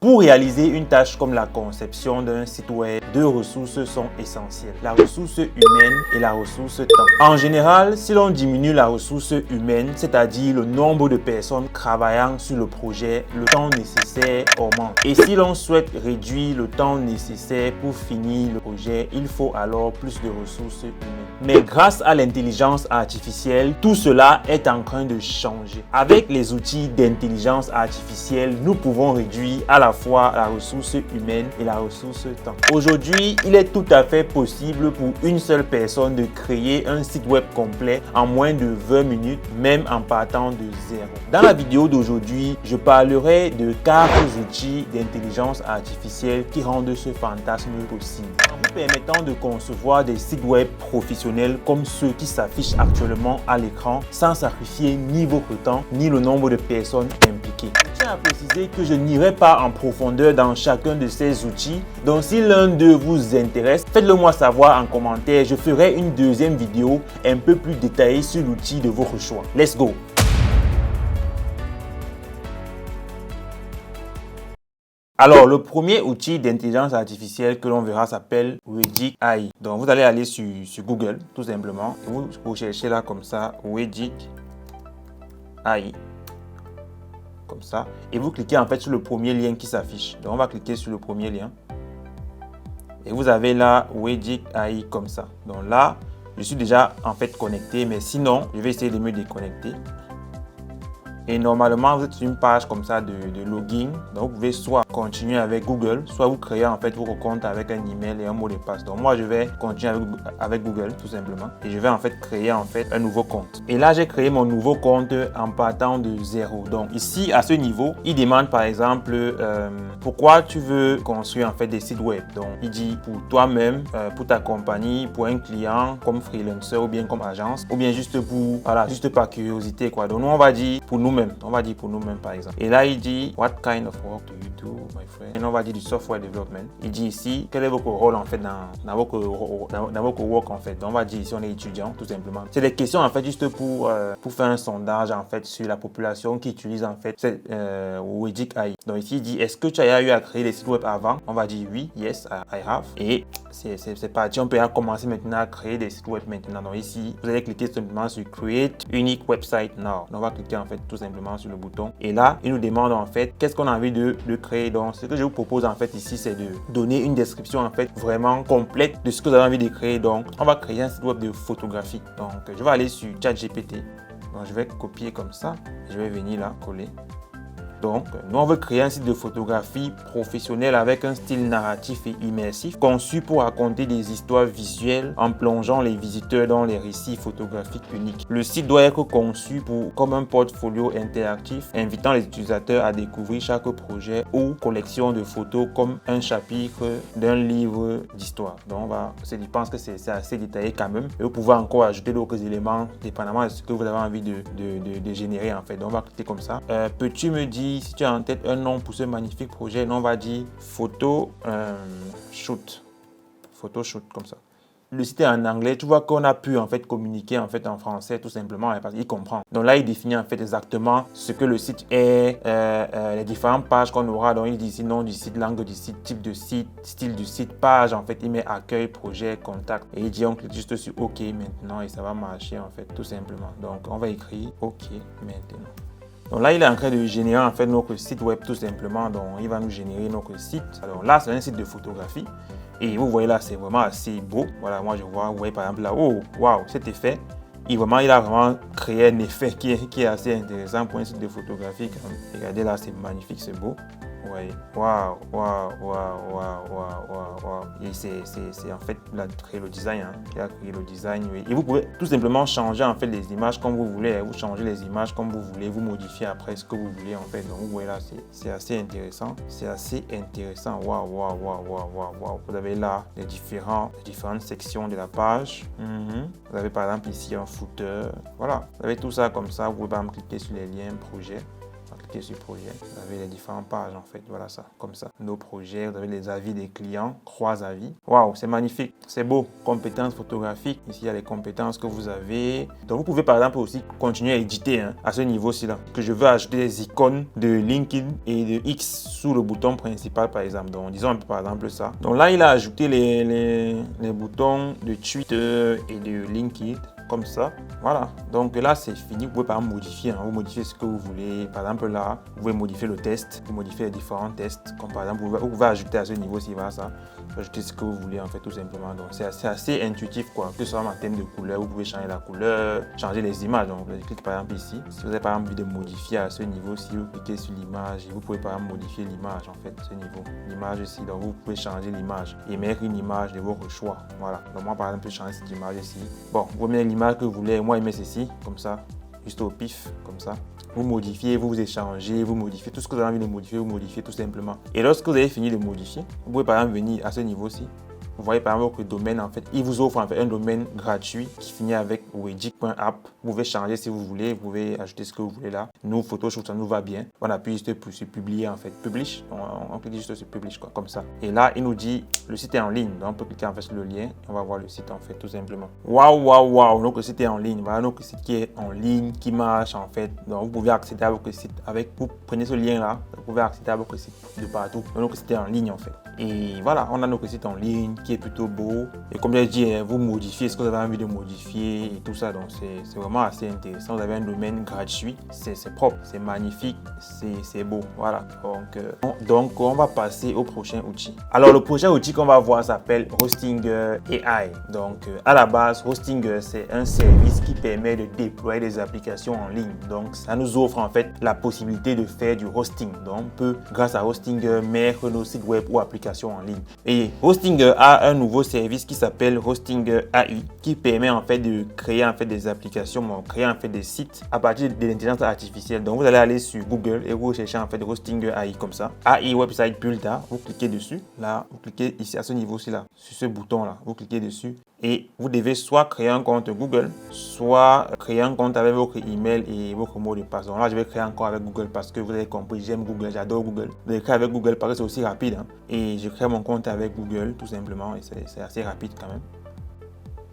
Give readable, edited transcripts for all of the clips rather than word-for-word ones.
Pour réaliser une tâche comme la conception d'un site web, deux ressources sont essentielles, la ressource humaine et la ressource temps. En général, si l'on diminue la ressource humaine, c'est-à-dire le nombre de personnes travaillant sur le projet, le temps nécessaire augmente. Et si l'on souhaite réduire le temps nécessaire pour finir le projet, il faut alors plus de ressources humaines. Mais grâce à l'intelligence artificielle, tout cela est en train de changer. Avec les outils d'intelligence artificielle, nous pouvons réduire à la fois la ressource humaine et la ressource temps. Aujourd'hui, il est tout à fait possible pour une seule personne de créer un site web complet en moins de 20 minutes, même en partant de zéro. Dans la vidéo d'aujourd'hui, je parlerai de 4 outils d'intelligence artificielle qui rendent ce fantasme possible, en vous permettant de concevoir des sites web professionnels comme ceux qui s'affichent actuellement à l'écran sans sacrifier ni votre temps ni le nombre de personnes impliquées. Je tiens à préciser que je n'irai pas en profondeur dans chacun de ces outils, donc si l'un d'eux vous intéresse, faites-le moi savoir en commentaire. Je ferai une deuxième vidéo un peu plus détaillée sur l'outil de votre choix. Let's go! Alors, le premier outil d'intelligence artificielle que l'on verra s'appelle Wedic AI. Donc, vous allez aller sur Google, tout simplement. Et vous cherchez là comme ça, Wedic AI. Comme ça. Et vous cliquez en fait sur le premier lien qui s'affiche. Donc, on va cliquer sur le premier lien. Et vous avez là Wedic AI comme ça. Donc là, je suis déjà en fait connecté. Mais sinon, je vais essayer de me déconnecter. Et normalement, vous êtes sur une page comme ça de login. Donc, vous pouvez soit continuer avec Google, soit vous créez en fait votre compte avec un email et un mot de passe. Donc, moi, je vais continuer avec Google tout simplement. Et je vais en fait créer en fait un nouveau compte. Et là, j'ai créé mon nouveau compte en partant de zéro. Donc, ici, à ce niveau, il demande par exemple pourquoi tu veux construire en fait des sites web. Donc, il dit pour toi-même, pour ta compagnie, pour un client, comme freelancer ou bien comme agence, ou bien juste pour, voilà, juste par curiosité quoi. Donc, nous, on va dire pour nous-mêmes. On va dire pour nous-mêmes par exemple. Et là, il dit What kind of work do you do, my friend? Et on va dire du software development. Il dit ici quel est votre rôle en fait dans votre work en fait. Donc, on va dire ici on est étudiant tout simplement. C'est des questions en fait juste pour faire un sondage en fait sur la population qui utilise en fait cette Wedic AI. Donc ici il dit est-ce que tu as eu à créer des sites web avant? On va dire oui, yes, I have. Et c'est parti. On peut commencer maintenant à créer des sites web maintenant. Donc ici vous allez cliquer simplement sur Create Unique Website Now. Donc, on va cliquer en fait tout simplement sur le bouton. Et là, il nous demande en fait qu'est-ce qu'on a envie de créer. Donc, ce que je vous propose en fait ici, c'est de donner une description en fait vraiment complète de ce que vous avez envie de créer. Donc, on va créer un site web de photographie. Donc, je vais aller sur ChatGPT. Donc, je vais copier comme ça. Je vais venir là, coller. Donc, nous, on veut créer un site de photographie professionnel avec un style narratif et immersif, conçu pour raconter des histoires visuelles en plongeant les visiteurs dans les récits photographiques uniques. Le site doit être conçu comme un portfolio interactif, invitant les utilisateurs à découvrir chaque projet ou collection de photos comme un chapitre d'un livre d'histoire. Donc, je pense que c'est assez détaillé quand même. Et vous pouvez encore ajouter d'autres éléments, dépendamment de ce que vous avez envie de générer en fait. Donc, on va cliquer comme ça. Peux-tu me dire si tu as en tête un nom pour ce magnifique projet? On va dire photo shoot comme ça. Le site est en anglais. Tu vois qu'on a pu en fait communiquer en fait en français tout simplement parce qu'il comprend. Donc là, il définit en fait exactement ce que le site est, les différentes pages qu'on aura. Donc il dit ici nom du site, langue du site, type de site, style du site, page en fait. Il met accueil, projet, contact et il dit on clique juste sur OK maintenant et ça va marcher en fait tout simplement. Donc on va écrire OK maintenant. Donc là, il est en train de générer en fait notre site web tout simplement. Donc, il va nous générer notre site. Alors là, c'est un site de photographie. Et vous voyez là, c'est vraiment assez beau. Voilà, moi je vois, vous voyez par exemple là, oh, waouh, cet effet. Il a vraiment créé un effet qui est assez intéressant pour un site de photographie. Regardez là, c'est magnifique, c'est beau. Ouais, waouh. Et c'est en fait il a créé le design. Il a créé le design. Oui. Et vous pouvez tout simplement changer en fait les images comme vous voulez. Vous changez les images comme vous voulez. Vous modifiez après ce que vous voulez en fait. Donc vous voyez là, c'est assez intéressant. C'est assez intéressant. Waouh. Vous avez là les différentes sections de la page. Vous avez par exemple ici un footer. Voilà. Vous avez tout ça comme ça. Vous pouvez cliquer sur les liens projet. cliquez sur projet. Vous avez les différentes pages en fait. Voilà ça, comme ça. Nos projets, vous avez les avis des clients, 3 avis. Waouh, c'est magnifique, c'est beau. Compétences photographiques. Ici, il y a les compétences que vous avez. Donc, vous pouvez par exemple aussi continuer à éditer à ce niveau-ci là. Que je veux ajouter des icônes de LinkedIn et de X sous le bouton principal par exemple. Donc, disons un peu par exemple ça. Donc là, il a ajouté les boutons de Twitter et de LinkedIn. Comme ça, voilà. Donc là, c'est fini. Vous pouvez par exemple modifier. Vous modifiez ce que vous voulez. Par exemple, là, vous pouvez modifier le test. Vous modifiez les différents tests. Comme par exemple, vous pouvez ajouter à ce niveau-ci, voilà ça. Ajouter ce que vous voulez, en fait, tout simplement. Donc, c'est assez intuitif, quoi. Que ce soit en termes de couleur, vous pouvez changer la couleur, changer les images. Donc, je clique par exemple ici. Si vous avez par exemple envie de modifier à ce niveau-ci, vous cliquez sur l'image et vous pouvez par exemple modifier l'image, en fait, ce niveau. L'image ici. Donc, vous pouvez changer l'image et mettre une image de votre choix. Voilà. Donc, moi, par exemple, je peux changer cette image ici. Bon, vous mettez l'image que vous voulez, moi je mets ceci, comme ça, juste au pif, comme ça. Vous modifiez, vous échangez, vous modifiez, tout ce que vous avez envie de modifier, vous modifiez tout simplement. Et lorsque vous avez fini de modifier, vous pouvez par exemple venir à ce niveau-ci. Vous voyez par exemple votre domaine, en fait, il vous offre en fait un domaine gratuit qui finit avec wegic.app. Vous pouvez changer si vous voulez, vous pouvez ajouter ce que vous voulez là. Nous, Photoshop, ça nous va bien. On appuie juste sur publier en fait, publish. On clique juste sur publish quoi, comme ça. Et là, il nous dit le site est en ligne. Donc on peut cliquer en fait sur le lien. On va voir le site en fait, tout simplement. Waouh, waouh, waouh. Donc le site est en ligne. Voilà donc le site qui est en ligne, qui marche en fait. Donc vous pouvez accéder à votre site avec. Vous prenez ce lien là, vous pouvez accéder à votre site de partout. Donc le site est en ligne en fait. Et voilà, on a notre site en ligne qui est plutôt beau. Et comme j'ai dit, vous modifiez ce que vous avez envie de modifier et tout ça. Donc c'est vraiment assez intéressant. Vous avez un domaine gratuit, c'est propre, c'est magnifique, c'est beau. Voilà. Donc on va passer au prochain outil. Alors le prochain outil qu'on va voir s'appelle Hostinger AI. Donc à la base, Hostinger c'est un service qui permet de déployer des applications en ligne. Donc ça nous offre en fait la possibilité de faire du hosting. Donc on peut grâce à Hostinger mettre nos sites web ou applications en ligne. Et Hostinger a un nouveau service qui s'appelle Hostinger AI qui permet en fait de créer en fait des applications, créer en fait des sites à partir de l'intelligence artificielle. Donc vous allez aller sur Google et vous cherchez en fait Hostinger AI comme ça. AI Website Builder, vous cliquez dessus. Là, vous cliquez ici à ce niveau-ci là, sur ce bouton là, vous cliquez dessus. Et vous devez soit créer un compte Google, soit créer un compte avec votre email et votre mot de passe. Donc là, je vais créer un compte avec Google parce que vous avez compris, j'aime Google, j'adore Google. Je vais créer avec Google parce que c'est aussi rapide. Et je crée mon compte avec Google tout simplement et c'est assez rapide quand même.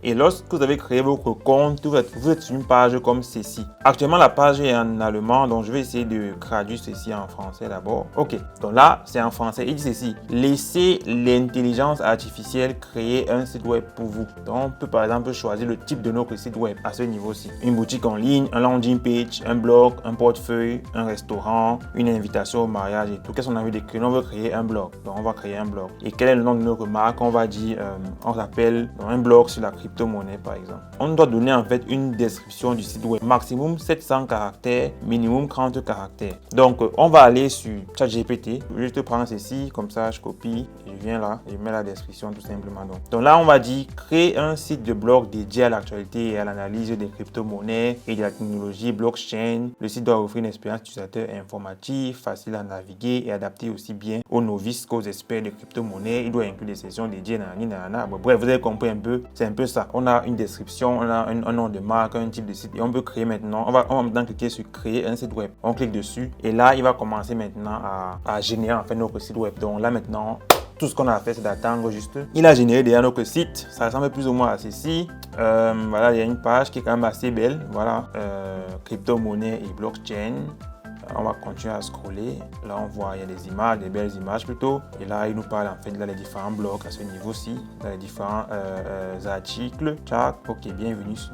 Et lorsque vous avez créé votre compte, vous êtes sur une page comme ceci. Actuellement, la page est en allemand, donc je vais essayer de traduire ceci en français d'abord. Ok, donc là, c'est en français. Il dit ceci: laissez l'intelligence artificielle créer un site web pour vous. Donc, on peut par exemple choisir le type de notre site web à ce niveau-ci. Une boutique en ligne, un landing page, un blog, un portefeuille, un restaurant, une invitation au mariage et tout. Qu'est-ce qu'on a envie de créer? On veut créer un blog. Donc, on va créer un blog. Et quel est le nom de notre marque? On va dire, on s'appelle un blog sur la crypto-monnaie par exemple. On doit donner en fait une description du site web. Maximum 700 caractères, minimum 30 caractères. Donc on va aller sur ChatGPT. Je te prends ceci, comme ça je copie, je viens là, je mets la description tout simplement. Donc là on va dire créer un site de blog dédié à l'actualité et à l'analyse des crypto-monnaies et de la technologie blockchain. Le site doit offrir une expérience utilisateur informative, facile à naviguer et adapté aussi bien aux novices qu'aux experts de crypto-monnaies. Il doit inclure des sessions dédiées. Bref, vous avez compris un peu, c'est un peu ça. On a une description, on a un nom de marque, un type de site et on peut créer maintenant. On va maintenant cliquer sur créer un site web. On clique dessus et là, il va commencer maintenant à générer en fait notre site web. Donc là maintenant, tout ce qu'on a fait, c'est d'attendre juste. Il a généré déjà notre site. Ça ressemble plus ou moins à ceci. Voilà, il y a une page qui est quand même assez belle. Voilà, crypto-monnaie et blockchain. On va continuer à scroller. Là, on voit, il y a des images, des belles images plutôt. Et là, il nous parle en fait là, les différents blogs à ce niveau-ci, dans les différents articles. Chat, ok, bienvenue sur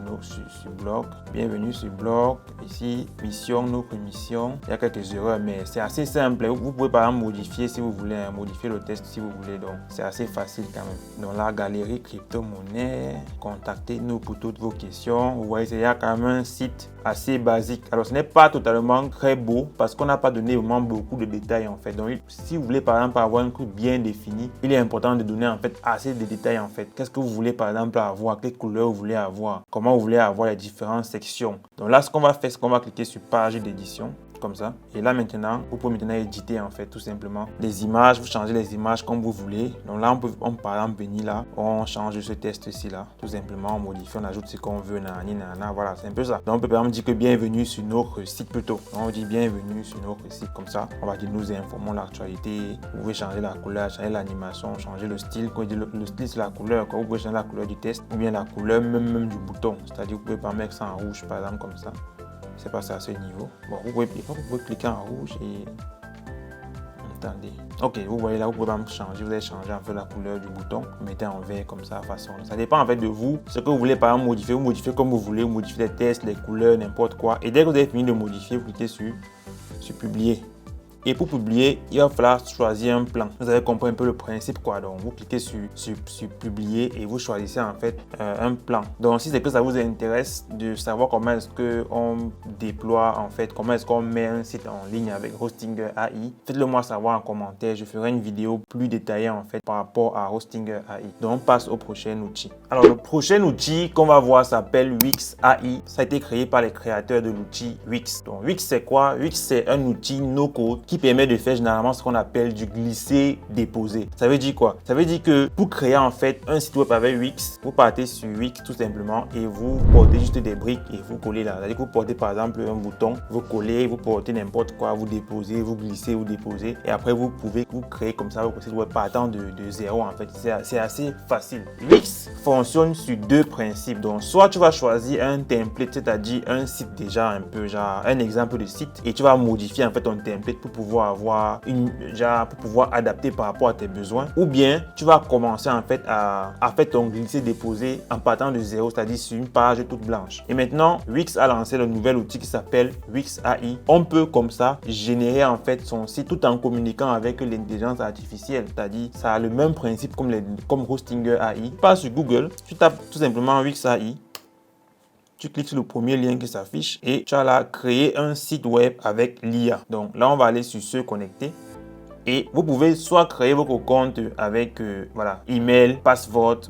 blog. Bienvenue sur blog. Ici, mission, notre mission. Il y a quelques erreurs, mais c'est assez simple. Vous pouvez par exemple modifier si vous voulez, modifier le texte si vous voulez. Donc, c'est assez facile quand même. Dans la galerie crypto-monnaie, contactez-nous pour toutes vos questions. Vous voyez, il y a quand même un site assez basique. Alors, ce n'est pas totalement très beau parce qu'on n'a pas donné vraiment beaucoup de détails en fait. Donc, si vous voulez par exemple avoir un truc bien défini, il est important de donner en fait assez de détails en fait. Qu'est-ce que vous voulez par exemple avoir? Quelle couleur vous voulez avoir? Comment vous voulez avoir les différentes sections? Donc là, ce qu'on va faire, c'est qu'on va cliquer sur page d'édition. comme ça. Et là maintenant, vous pouvez maintenant éditer en fait tout simplement les images. Vous changez les images comme vous voulez. Donc là, on peut par exemple venir là, on change ce test ici là, tout simplement on modifie, on ajoute ce qu'on veut, voilà, c'est un peu ça. Donc on peut par exemple dire que bienvenue sur notre site plutôt. Donc, on dit bienvenue sur notre site comme ça. On va dire nous informons l'actualité. Vous pouvez changer la couleur, changer l'animation, changer le style. Quand je dis le style c'est la couleur, quand vous pouvez changer la couleur du test ou bien la couleur même du bouton. C'est-à-dire vous pouvez pas mettre ça en rouge par exemple comme ça. C'est pas ça à ce niveau. Bon, vous pouvez cliquer en rouge et attendez. Ok, vous voyez là, vous pouvez même changer. Vous allez changer en fait la couleur du bouton. Vous mettez en vert comme ça, façon. Ça dépend en fait de vous. Ce que vous voulez par exemple modifier, vous modifiez comme vous voulez. Vous modifiez les tests, les couleurs, n'importe quoi. Et dès que vous avez fini de modifier, vous cliquez sur publier. Et pour publier, il va falloir choisir un plan. Vous avez compris un peu le principe quoi. Donc vous cliquez sur publier et vous choisissez en fait un plan. Donc si c'est que ça vous intéresse de savoir comment est-ce qu'on déploie en fait, comment est-ce qu'on met un site en ligne avec Hostinger AI, faites-le moi savoir en commentaire. Je ferai une vidéo plus détaillée en fait par rapport à Hostinger AI. Donc on passe au prochain outil. Alors le prochain outil qu'on va voir s'appelle Wix AI. Ça a été créé par les créateurs de l'outil Wix. Donc Wix c'est quoi? Wix c'est un outil no-code qui permet de faire généralement ce qu'on appelle du glisser-déposer. Ça veut dire quoi? Ça veut dire que pour créer en fait un site web avec Wix, vous partez sur Wix tout simplement et vous portez juste des briques et vous collez là. C'est-à-dire que vous portez par exemple un bouton, vous collez, vous portez n'importe quoi, vous déposez, vous glissez, vous déposez et après vous pouvez vous créer comme ça votre site web partant de zéro en fait. C'est assez facile. Wix fonctionne sur deux principes. Donc soit tu vas choisir un template, c'est-à-dire un site déjà un peu genre un exemple de site et tu vas modifier en fait ton template pour pouvoir avoir pour pouvoir adapter par rapport à tes besoins, ou bien tu vas commencer en fait à faire ton glisser-déposer en partant de zéro, c'est-à-dire sur une page toute blanche. Et maintenant, Wix a lancé le nouvel outil qui s'appelle Wix AI. On peut comme ça générer en fait son site tout en communiquant avec l'intelligence artificielle, c'est-à-dire ça a le même principe comme Hostinger AI. Tu passes sur Google, tu tapes tout simplement Wix AI. Tu cliques sur le premier lien qui s'affiche et tu as là créer un site web avec l'IA. Donc là, on va aller sur se connecter. Et vous pouvez soit créer votre compte avec voilà, email, password,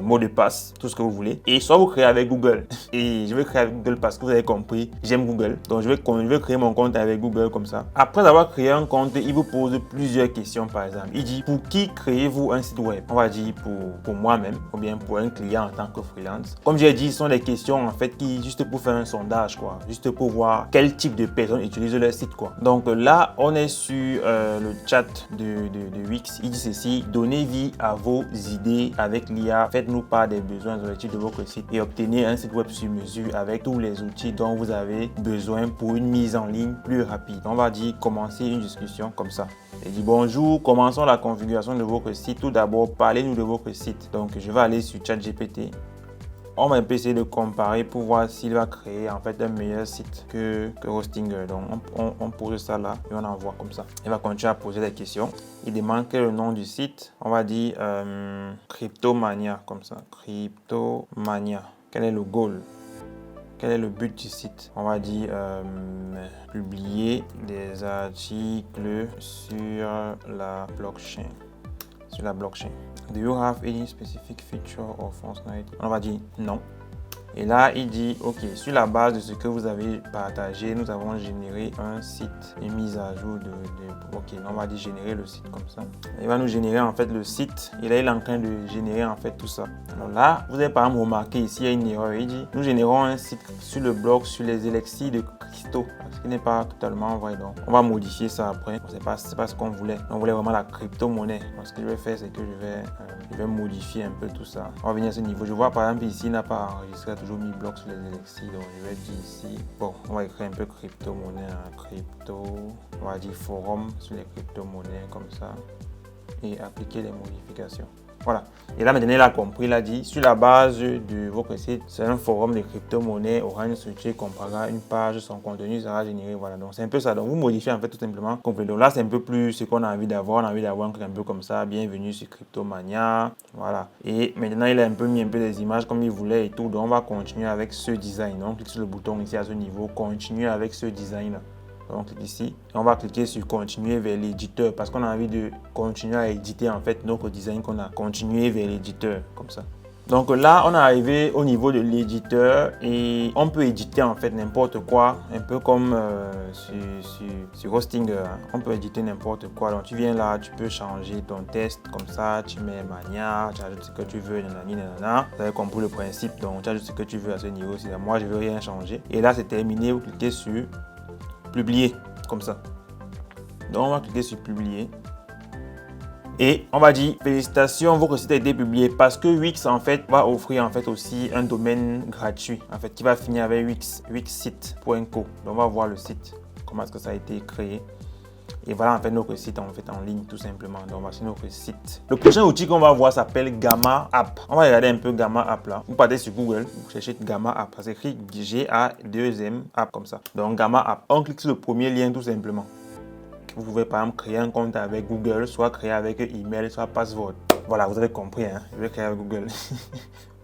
mot de passe, tout ce que vous voulez. Et soit vous créez avec Google. Et je vais créer avec Google parce que vous avez compris, j'aime Google. Donc je vais créer mon compte avec Google comme ça. Après avoir créé un compte, il vous pose plusieurs questions par exemple. Il dit pour qui créez-vous un site web? On va dire pour moi-même ou bien pour un client en tant que freelance. Comme j'ai dit, ce sont des questions en fait qui juste pour faire un sondage quoi. Juste pour voir quel type de personnes utilisent leur site quoi. Donc là, on est sur le chat de Wix. Il dit ceci: donnez vie à vos idées avec l'IA, faites-nous part des besoins objectifs de votre site et obtenez un site web sur mesure avec tous les outils dont vous avez besoin pour une mise en ligne plus rapide. On va dire commencer une discussion comme ça. Il dit bonjour, commençons la configuration de votre site. Tout d'abord, parlez-nous de votre site. Donc je vais aller sur ChatGPT. On va un peu essayer de comparer pour voir s'il va créer en fait un meilleur site que Hostinger. Donc on pose ça là et on envoie comme ça. Il va continuer à poser des questions. Il demande quel est le nom du site. On va dire Cryptomania comme ça. Cryptomania. Quel est le goal? Quel est le but du site? On va dire publier des articles sur la blockchain. Do you have any specific feature or functionality? On va dire non. Et là, il dit, ok, sur la base de ce que vous avez partagé, nous avons généré un site, une mise à jour ok, on va dire générer le site comme ça. Il va nous générer en fait le site. Et là, il est en train de générer en fait tout ça. Alors là, vous avez par exemple remarqué ici, il y a une erreur. Il dit, nous générons un site sur le blog sur les élixirs de cristaux. Ce qui n'est pas totalement vrai. Donc, on va modifier ça après. C'est pas ce qu'on voulait. On voulait vraiment la crypto-monnaie. Donc, ce que je vais faire, c'est que je vais modifier un peu tout ça. On va venir à ce niveau. Je vois par exemple ici, il n'a pas enregistré, toujours mis bloc sur les élixirs. Donc, je vais dire ici, bon, on va écrire un peu crypto-monnaie, on va dire forum sur les crypto-monnaies comme ça et appliquer les modifications. Voilà. Et là, maintenant, il a compris, il a dit, sur la base de votre site, c'est un forum de crypto-monnaie, Orange Switch comparera une page, son contenu sera généré. Voilà, donc c'est un peu ça. Donc vous modifiez en fait tout simplement complet. Donc là, c'est un peu plus ce qu'on a envie d'avoir. On a envie d'avoir un truc un peu comme ça. Bienvenue sur Cryptomania. Voilà. Et maintenant, il a un peu mis un peu des images comme il voulait et tout. Donc on va continuer avec ce design. Donc on clique sur le bouton ici à ce niveau, continuer avec ce design-là. Donc on clique ici et on va cliquer sur continuer vers l'éditeur parce qu'on a envie de continuer à éditer en fait notre design qu'on a. Continuer vers l'éditeur comme ça. Donc là, on est arrivé au niveau de l'éditeur et on peut éditer en fait n'importe quoi, un peu comme sur Hostinger. Hein. On peut éditer n'importe quoi. Donc tu viens là, tu peux changer ton test comme ça, tu mets Mania, tu ajoutes ce que tu veux, nanani, nanana. Vous avez compris le principe, donc tu ajoutes ce que tu veux à ce niveau. Si moi je veux rien changer. Et là c'est terminé, vous cliquez sur publier, comme ça. Donc on va cliquer sur publier. Et on va dire félicitations, votre site a été publié parce que Wix en fait va offrir en fait aussi un domaine gratuit en fait qui va finir avec wixsite.co. Donc on va voir le site, comment est-ce que ça a été créé. Et voilà en fait notre site en fait en ligne tout simplement. Donc voici notre site. Le prochain outil qu'on va voir s'appelle Gamma App. On va regarder un peu Gamma App là. Vous partez sur Google, vous cherchez Gamma App. Ça s'écrit G-A-2-M App comme ça. Donc Gamma App. On clique sur le premier lien tout simplement. Vous pouvez par exemple créer un compte avec Google, soit créer avec email, soit password. Voilà, vous avez compris, hein? Je vais créer avec Google.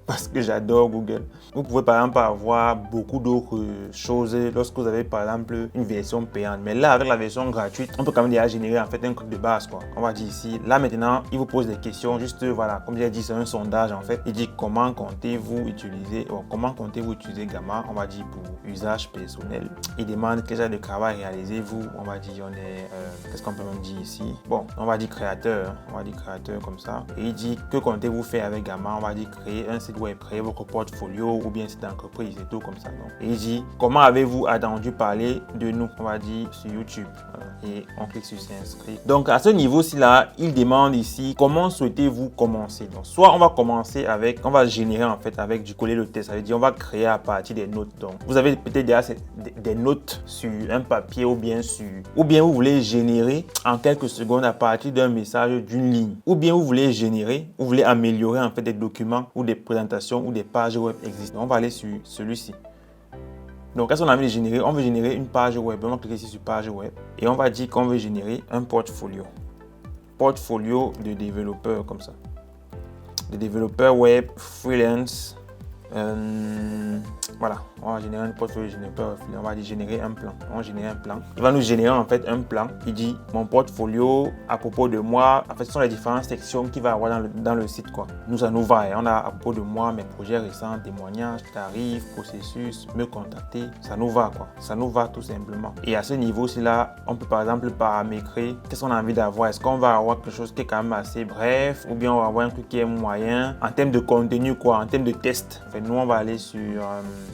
Parce que j'adore Google. Vous pouvez par exemple avoir beaucoup d'autres choses lorsque vous avez par exemple une version payante. Mais là, avec la version gratuite, on peut quand même déjà générer en fait un truc de base, quoi. On va dire ici, là maintenant, il vous pose des questions. Juste voilà, comme j'ai dit, c'est un sondage en fait. Il dit comment comptez-vous utiliser Gamma, on va dire pour usage personnel. Il demande quel genre de travail réalisez-vous. On va dire, qu'est-ce qu'on peut même dire ici? Bon, on va dire créateur, hein. On va dire créateur comme ça. Et il dit que comptez-vous faire avec Gamma, on va dire créer un site web, créer votre portfolio ou bien site d'entreprise et tout comme ça. Donc, et il dit comment avez-vous entendu parler de nous, on va dire sur YouTube. Voilà. Et on clique sur s'inscrire. Donc à ce niveau-ci là, il demande ici comment souhaitez-vous commencer. Donc soit on va commencer avec, on va générer en fait avec du coller le test. Ça veut dire on va créer à partir des notes. Donc vous avez peut-être déjà des notes sur un papier ou bien vous voulez générer en quelques secondes à partir d'un message d'une ligne. Ou bien vous voulez améliorer en fait des documents ou des présentations ou des pages web existantes. On va aller sur celui-ci. Donc, qu'est-ce qu'on a envie de générer? On veut générer une page web. On va cliquer ici sur page web et on va dire qu'on veut générer un portfolio. Portfolio de développeurs comme ça. De développeurs web, freelance. Voilà, on va générer un portfolio de développeur. On va dire générer un plan. On va générer un plan. Il va nous générer en fait un plan. Il dit mon portfolio à propos de moi. En fait, ce sont les différentes sections qu'il va avoir dans le site, quoi. Nous, ça nous va. On a à propos de moi, mes projets récents, témoignages, tarifs, processus, me contacter. Ça nous va, quoi. Ça nous va tout simplement. Et à ce niveau-ci là, on peut par exemple paramétrer. Qu'est-ce qu'on a envie d'avoir? Est-ce qu'on va avoir quelque chose qui est quand même assez bref ou bien on va avoir un truc qui est moyen en termes de contenu, quoi, en termes de test. En fait, nous, on va aller sur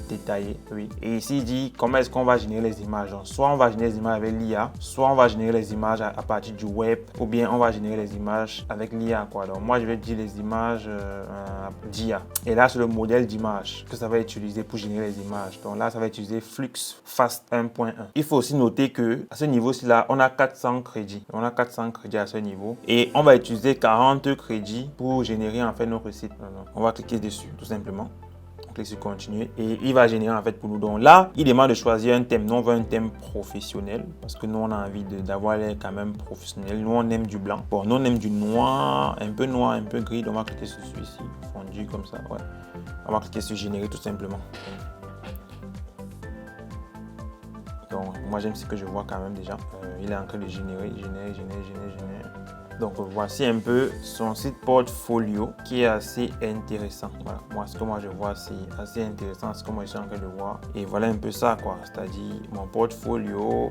détailler, oui. Et ici, il dit comment est-ce qu'on va générer les images. Donc, soit on va générer les images avec l'IA, soit on va générer les images à partir du web, ou bien on va générer les images avec l'IA, quoi. Donc, moi, je vais dire les images d'IA. Et là, c'est le modèle d'image que ça va utiliser pour générer les images. Donc là, ça va utiliser Flux Fast 1.1. Il faut aussi noter que à ce niveau-ci là, on a 400 crédits. On a 400 crédits à ce niveau. Et on va utiliser 40 crédits pour générer en fait notre site. On va cliquer dessus, tout simplement. On clique sur continuer et il va générer en fait pour nous. Donc là, il demande de choisir un thème. Nous, on veut un thème professionnel parce que nous, on a envie d'avoir l'air quand même professionnel. Nous, on aime du blanc. Bon, nous, on aime du noir, un peu gris. Donc, on va cliquer sur celui-ci, fondu comme ça. Ouais. On va cliquer sur générer tout simplement. Donc, moi, j'aime ce que je vois quand même déjà. Il est en train de générer. Donc voici un peu son site portfolio qui est assez intéressant. Voilà, moi ce que moi je vois c'est assez intéressant ce que moi je suis en train de voir. Et voilà un peu ça quoi, c'est-à-dire mon portfolio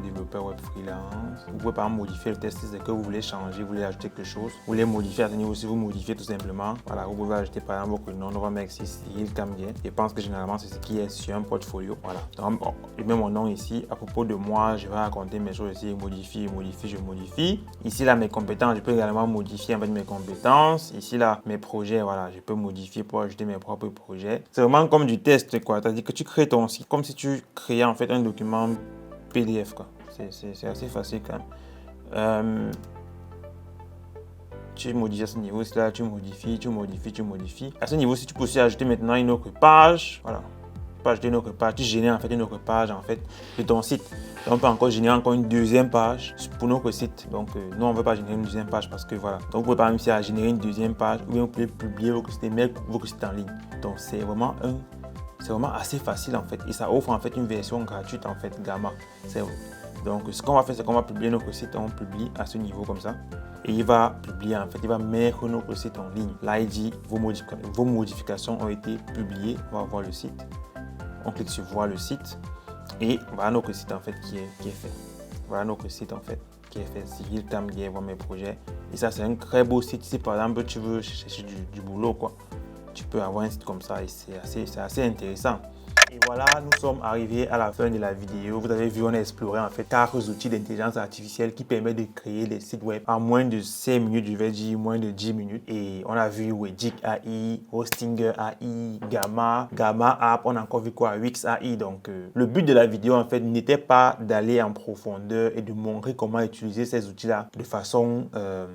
développeur web freelance. Vous pouvez pas modifier le test, c'est que vous voulez changer, vous voulez ajouter quelque chose. Vous voulez modifier à ce niveau aussi, vous modifiez tout simplement. Voilà, vous pouvez ajouter par exemple votre nom, on va mettre ici Cyril Camguien. Je pense que généralement c'est ce qui est sur un portfolio. Voilà, donc je mets mon nom ici. À propos de moi, je vais raconter mes choses ici, je modifie. Ici là mes compétences, je peux également modifier en fait mes compétences. Ici là, mes projets, voilà, je peux modifier pour ajouter mes propres projets. C'est vraiment comme du test quoi. C'est-à-dire que tu crées ton site comme si tu créais en fait un document PDF quoi. C'est assez facile quand même. Tu modifies à ce niveau là, tu modifies. À ce niveau ci tu peux aussi ajouter maintenant une autre page. Voilà. Ajouter une autre page, tu génères en fait une autre page en fait de ton site. Donc, on peut encore générer encore une deuxième page pour notre site. Donc nous on ne veut pas générer une deuxième page parce que voilà. Donc vous pouvez pas même à générer une deuxième page ou bien vous pouvez publier votre site et mettre votre site en ligne. Donc c'est vraiment assez facile en fait et ça offre en fait une version gratuite en fait Gamma. Donc Donc ce qu'on va faire, c'est qu'on va publier notre site. On publie à ce niveau comme ça. Et il va publier, en fait, il va mettre notre site en ligne. Là, il dit vos modifications ont été publiées. On va voir le site. On clique sur voir le site. Et voilà notre site en fait qui est fait. Voilà notre site en fait qui est fait. Cyril Tam-Guerre, voir mes projets. Et ça, c'est un très beau site. Si par exemple tu veux chercher du boulot, quoi, tu peux avoir un site comme ça et c'est assez intéressant. Et voilà, nous sommes arrivés à la fin de la vidéo. Vous avez vu, on a exploré en fait 4 outils d'intelligence artificielle qui permettent de créer des sites web en moins de 5 minutes, je vais dire moins de 10 minutes. Et on a vu Wedic AI, Hostinger AI, Gamma App, on a encore vu quoi, Wix AI. Donc le but de la vidéo en fait n'était pas d'aller en profondeur et de montrer comment utiliser ces outils-là de façon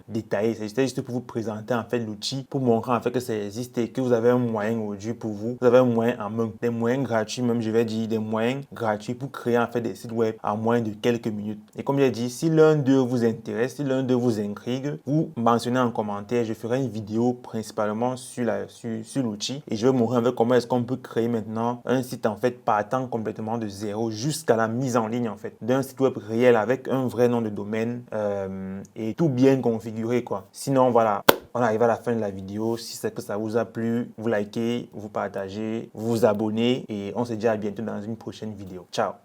détaillée. C'était juste pour vous présenter en fait l'outil, pour montrer en fait que ça existe et que vous avez un moyen aujourd'hui pour vous. Vous avez un moyen en main, des moyens gratuits, même je vais dire des moyens gratuits pour créer en fait des sites web en moins de quelques minutes. Et comme j'ai dit, si l'un d'eux vous intéresse, si l'un d'eux vous intrigue, vous mentionnez en commentaire. Je ferai une vidéo principalement sur l'outil et je vais montrer en fait comment est-ce qu'on peut créer maintenant un site en fait partant complètement de zéro jusqu'à la mise en ligne en fait d'un site web réel avec un vrai nom de domaine et tout bien configuré quoi. Sinon voilà. On arrive à la fin de la vidéo. Si c'est que ça vous a plu, vous likez, vous partagez, vous vous abonnez et on se dit à bientôt dans une prochaine vidéo. Ciao!